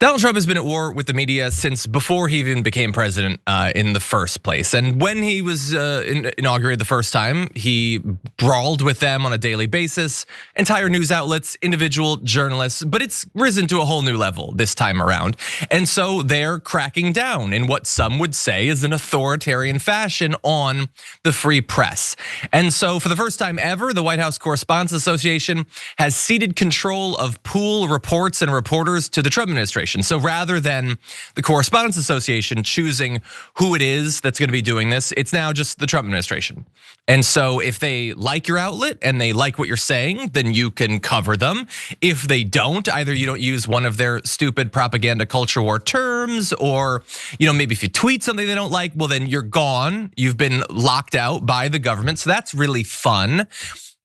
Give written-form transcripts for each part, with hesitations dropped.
Donald Trump has been at war with the media since before he even became president in the first place. And when he was inaugurated the first time, he brawled with them on a daily basis, entire news outlets, individual journalists, but it's risen to a whole new level this time around. And so they're cracking down in what some would say is an authoritarian fashion on the free press. And so for the first time ever, the White House Correspondents Association has ceded control of pool reports and reporters to the Trump administration. So rather than the Correspondents Association choosing who it is that's gonna be doing this, it's now just the Trump administration. And so if they like your outlet and they like what you're saying, then you can cover them. If they don't, either you don't use one of their stupid propaganda culture war terms, or maybe if you tweet something they don't like, well then you're gone. You've been locked out by the government. So that's really fun.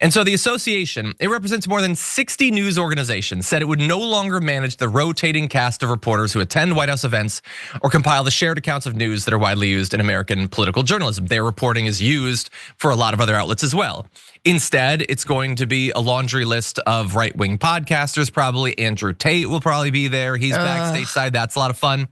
And so the association, it represents more than 60 news organizations, said it would no longer manage the rotating cast of reporters who attend White House events or compile the shared accounts of news that are widely used in American political journalism. Their reporting is used for a lot of other outlets as well. Instead, it's going to be a laundry list of right-wing podcasters, probably. Andrew Tate will probably be there. He's backstage side, that's a lot of fun.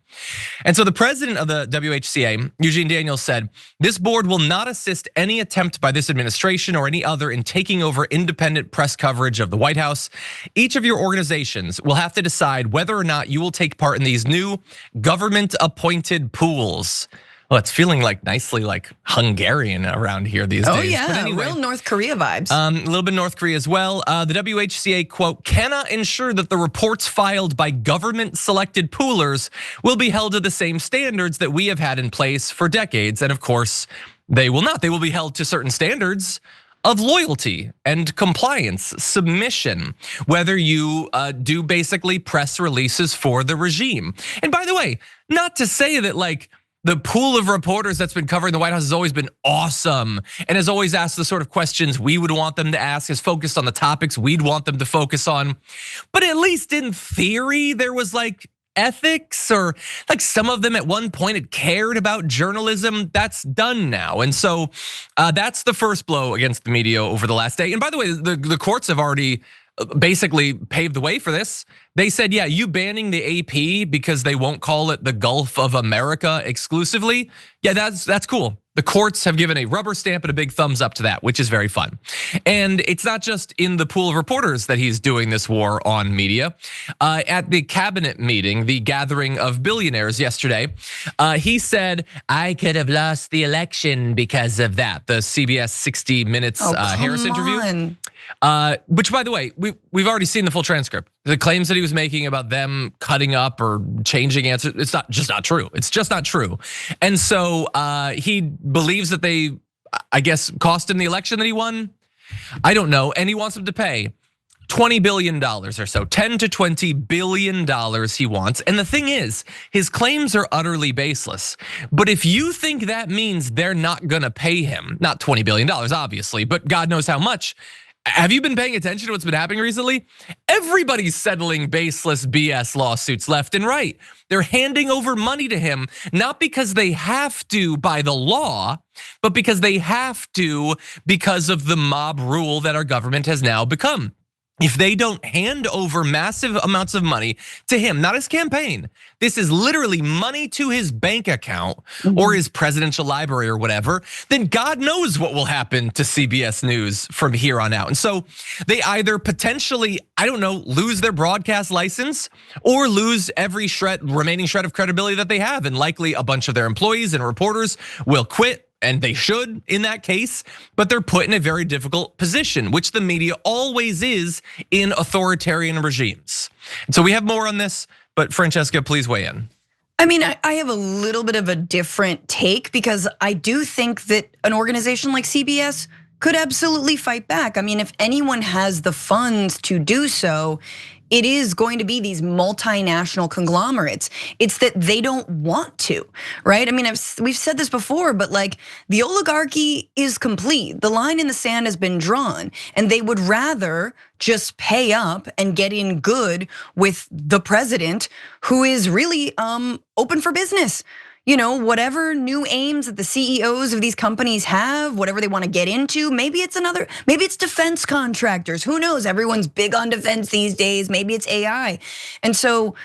And so the president of the WHCA, Eugene Daniels, said, this board will not assist any attempt by this administration or any other in taking over independent press coverage of the White House. Each of your organizations will have to decide whether or not you will take part in these new government-appointed pools. Well, it's feeling like nicely like Hungarian around here these days. Oh yeah, but anyway, real North Korea vibes. A little bit North Korea as well. The WHCA, quote, cannot ensure that the reports filed by government selected poolers will be held to the same standards that we have had in place for decades. And of course, they will not. They will be held to certain standards of loyalty and compliance, submission, whether you do basically press releases for the regime. And by the way, not to say that like, the pool of reporters that's been covering the White House has always been awesome and has always asked the sort of questions we would want them to ask, has focused on the topics we'd want them to focus on. But at least in theory, there was like ethics, or like some of them at one point had cared about journalism. That's done now. And so that's the first blow against the media over the last day. And by the way, the courts have already basically paved the way for this. They said, yeah, you banning the AP because they won't call it the Gulf of America exclusively. Yeah, that's cool. The courts have given a rubber stamp and a big thumbs up to that, which is very fun. And it's not just in the pool of reporters that he's doing this war on media. At the cabinet meeting, the gathering of billionaires yesterday, he said, I could have lost the election because of that. The CBS 60 Minutes Harris interview. Which, by the way, we've already seen the full transcript. The claims that he was making about them cutting up or changing answers, it's just not true. It's just not true. And so he believes that they, I guess, cost him the election that he won. I don't know. And he wants them to pay $20 billion or so, $10 to $20 billion he wants. And the thing is, his claims are utterly baseless. But if you think that means they're not gonna pay him, not $20 billion, obviously, but God knows how much. Have you been paying attention to what's been happening recently? Everybody's settling baseless BS lawsuits left and right. They're handing over money to him, not because they have to by the law, but because they have to because of the mob rule that our government has now become. If they don't hand over massive amounts of money to him, not his campaign, this is literally money to his bank account or his presidential library or whatever, then God knows what will happen to CBS News from here on out. And so they either potentially, I don't know, lose their broadcast license or lose every remaining shred of credibility that they have. And likely a bunch of their employees and reporters will quit. And they should in that case, but they're put in a very difficult position, which the media always is in authoritarian regimes. And so we have more on this, but Francesca, please weigh in. I mean, I have a little bit of a different take because I do think that an organization like CBS could absolutely fight back. I mean, if anyone has the funds to do so, it is going to be these multinational conglomerates. It's that they don't want to, right? I mean, we've said this before, but like the oligarchy is complete. The line in the sand has been drawn, and they would rather just pay up and get in good with the president, who is really open for business. Whatever new aims that the CEOs of these companies have, whatever they want to get into, maybe it's defense contractors. Who knows? Everyone's big on defense these days. Maybe it's AI. And so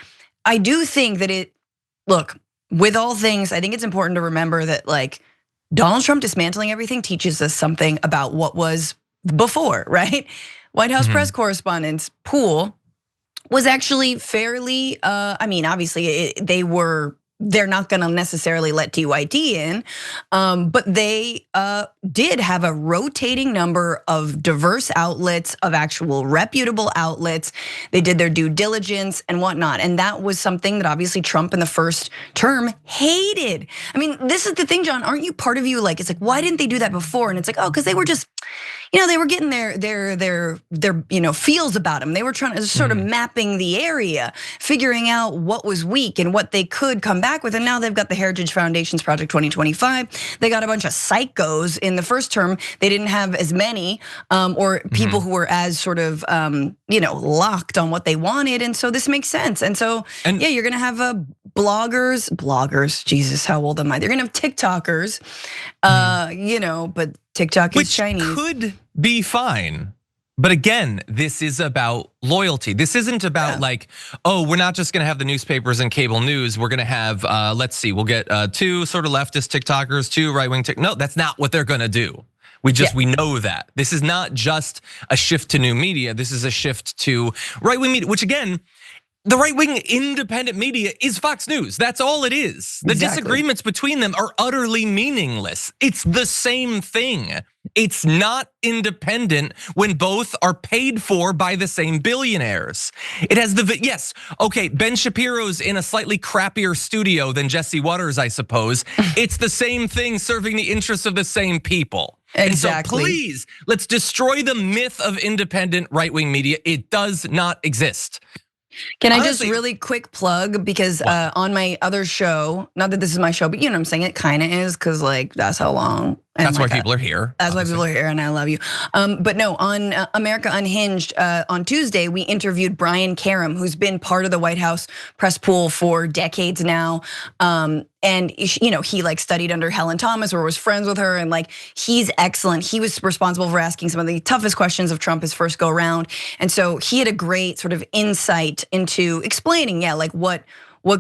I do think that look, with all things, I think it's important to remember that like Donald Trump dismantling everything teaches us something about what was before, right? White House press correspondents pool was actually fairly, I mean, obviously they're not gonna necessarily let TYT in, but they did have a rotating number of diverse outlets, of actual reputable outlets. They did their due diligence and whatnot. And that was something that obviously Trump in the first term hated. I mean, this is the thing, John, aren't you part of you like, it's like, why didn't they do that before? And it's like, oh, because they were just, they were getting their feels about him. They were trying to sort of mapping the area, figuring out what was weak and what they could come back with. And now they've got the Heritage Foundation's Project 2025. They got a bunch of psychos in the first term. They didn't have as many or people who were as sort of locked on what they wanted. And so this makes sense. And so yeah, you're gonna have bloggers. Jesus, how old am I? They're gonna have TikTokers, but TikTok is Chinese. Which could be fine. But again, this is about loyalty. This isn't about like, oh, we're not just gonna have the newspapers and cable news. We're gonna have, let's see, we'll get 2 sort of leftist TikTokers, 2 right-wing No, that's not what they're gonna do. We know that. This is not just a shift to new media. This is a shift to right-wing media, which again, the right-wing independent media is Fox News. That's all it is. The disagreements between them are utterly meaningless. It's the same thing. It's not independent when both are paid for by the same billionaires. It has yes, okay, Ben Shapiro's in a slightly crappier studio than Jesse Waters, I suppose. It's the same thing serving the interests of the same people. Exactly. And so please, let's destroy the myth of independent right-wing media. It does not exist. Can I just really quick plug, because on my other show, not that this is my show, but you know what I'm saying, it kind of is, because like that's how long. That's why people are here. That's why people are here, and I love you. But no, on America Unhinged on Tuesday, we interviewed Brian Karem, who's been part of the White House press pool for decades now. And he like studied under Helen Thomas or was friends with her, and like he's excellent. He was responsible for asking some of the toughest questions of Trump his first go around. And so he had a great sort of insight into explaining, like what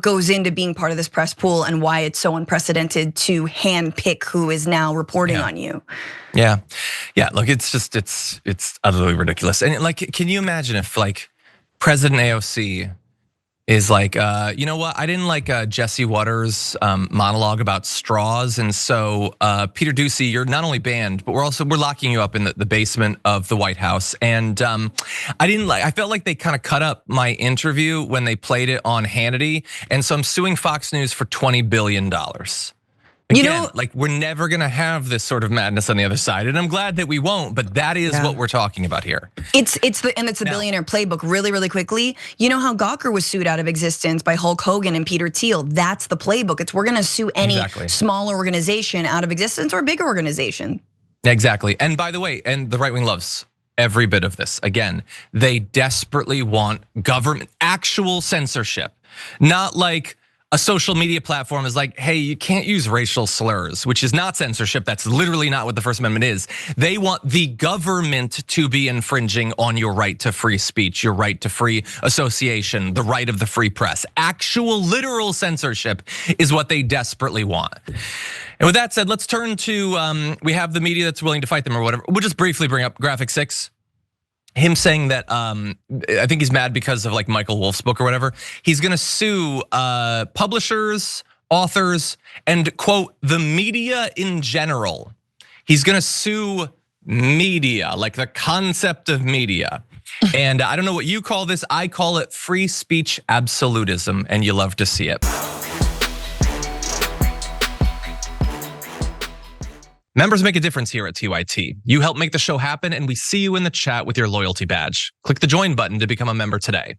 goes into being part of this press pool and why it's so unprecedented to handpick who is now reporting on you. Yeah. Look, it's utterly ridiculous. And like, can you imagine if like President AOC is like, you know what? I didn't like Jesse Waters' monologue about straws, and so Peter Doocy, you're not only banned, but we're locking you up in the basement of the White House. And I felt like they kind of cut up my interview when they played it on Hannity, and so I'm suing Fox News for $20 billion. Again, like we're never gonna have this sort of madness on the other side, and I'm glad that we won't. But that is what we're talking about here. It's the billionaire playbook. Really quickly, you know how Gawker was sued out of existence by Hulk Hogan and Peter Thiel. That's the playbook. We're gonna sue any smaller organization out of existence or bigger organization. Exactly. And by the way, and the right wing loves every bit of this. Again, they desperately want government, actual censorship, not like a social media platform is like, hey, you can't use racial slurs, which is not censorship. That's literally not what the First Amendment is. They want the government to be infringing on your right to free speech, your right to free association, the right of the free press. Actual literal censorship is what they desperately want. And with that said, let's turn to, we have the media that's willing to fight them or whatever. We'll just briefly bring up Graphic 6. Him saying that, I think he's mad because of like Michael Wolff's book or whatever. He's gonna sue publishers, authors, and quote, the media in general. He's gonna sue media, like the concept of media. And I don't know what you call this, I call it free speech absolutism, and you love to see it. Members make a difference here at TYT. You help make the show happen, and we see you in the chat with your loyalty badge. Click the join button to become a member today.